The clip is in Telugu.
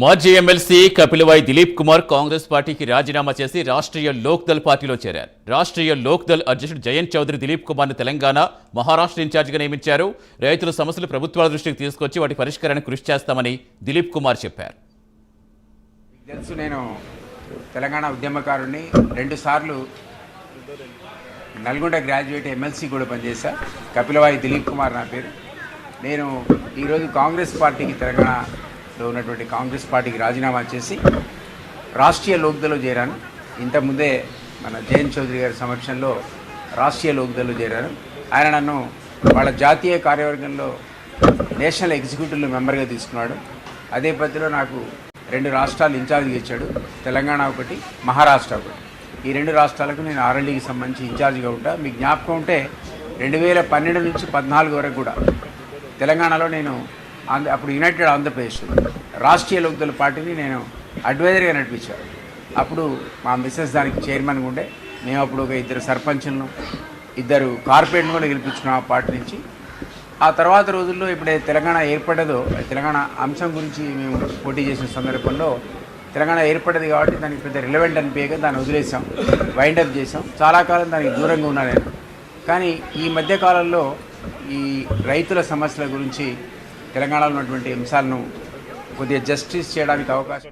మాజీ ఎమ్మెల్సీ కపిలవాయి దిలీప్ కుమార్ కాంగ్రెస్ పార్టీకి రాజీనామా చేసి రాష్ట్రీయ లోక్ దళ్ పార్టీలో చేరారు. రాష్ట్రీయ లోక్ దళ్ అధ్యక్షుడు జయంత్ చౌదరి దిలీప్ కుమార్ను తెలంగాణ, మహారాష్ట్ర ఇన్ఛార్జిగా నియమించారు. రైతుల సమస్యలు ప్రభుత్వాల దృష్టికి తీసుకొచ్చి వాటి పరిష్కారానికి కృషి చేస్తామని దిలీప్ కుమార్ చెప్పారు. తెలుసు, నేను తెలంగాణ ఉద్యమకారుడిని. 2 సార్లు నల్గొండ గ్రాడ్యుయేట్ ఎమ్మెల్సీ కూడా పనిచేశా. కపిలవాయి దిలీప్ కుమార్ నా పేరు. నేను ఈరోజు కాంగ్రెస్ పార్టీకి, తెలంగాణలో ఉన్నటువంటి కాంగ్రెస్ పార్టీకి రాజీనామా చేసి రాష్ట్రీయ లోక్దళ్లో చేరాను. ఇంతకుముందే మన జయంత్ చౌదరి గారి సమక్షంలో రాష్ట్రీయ లోక్దళ్లో చేరాను. ఆయన నన్ను వాళ్ళ జాతీయ కార్యవర్గంలో నేషనల్ ఎగ్జిక్యూటివ్లో మెంబర్గా తీసుకున్నాడు. అదే పద్ధతిలో నాకు 2 రాష్ట్రాలు ఇన్ఛార్జిగా ఇచ్చాడు. తెలంగాణ ఒకటి, మహారాష్ట్ర ఒకటి. ఈ 2 రాష్ట్రాలకు నేను ఆర్ఎల్డీకి సంబంధించి ఇన్ఛార్జిగా ఉంటా. మీకు జ్ఞాపకం ఉంటే 2012 నుంచి 14 వరకు కూడా తెలంగాణలో నేను అప్పుడు యునైటెడ్ ఆంధ్రప్రదేశ్ రాష్ట్రీయ లోక్దళ్ పార్టీని నేను అడ్వైజర్గా నడిపించాను. అప్పుడు మా మిస్సెస్ దానికి చైర్మన్గా ఉండే. మేము అప్పుడు ఒక 2 సర్పంచులను, 2 కార్పొరేట్ను కూడా గెలిపించుకున్నాం ఆ పార్టీ నుంచి. ఆ తర్వాత రోజుల్లో ఎప్పుడైతే తెలంగాణ ఏర్పడ్డదో, తెలంగాణ అంశం గురించి మేము పోటీ చేసిన సందర్భంలో తెలంగాణ ఏర్పడ్డది కాబట్టి దానికి పెద్ద రిలవెంట్ అనిపించక దాన్ని వదిలేసాం, వైండప్ చేసాం. చాలా కాలం దానికి దూరంగా ఉన్నా నేను. కానీ ఈ మధ్యకాలంలో ఈ రైతుల సమస్యల గురించి, తెలంగాణలో ఉన్నటువంటి అంశాలను కొద్దిగా జస్టిస్ చేయడానికి అవకాశం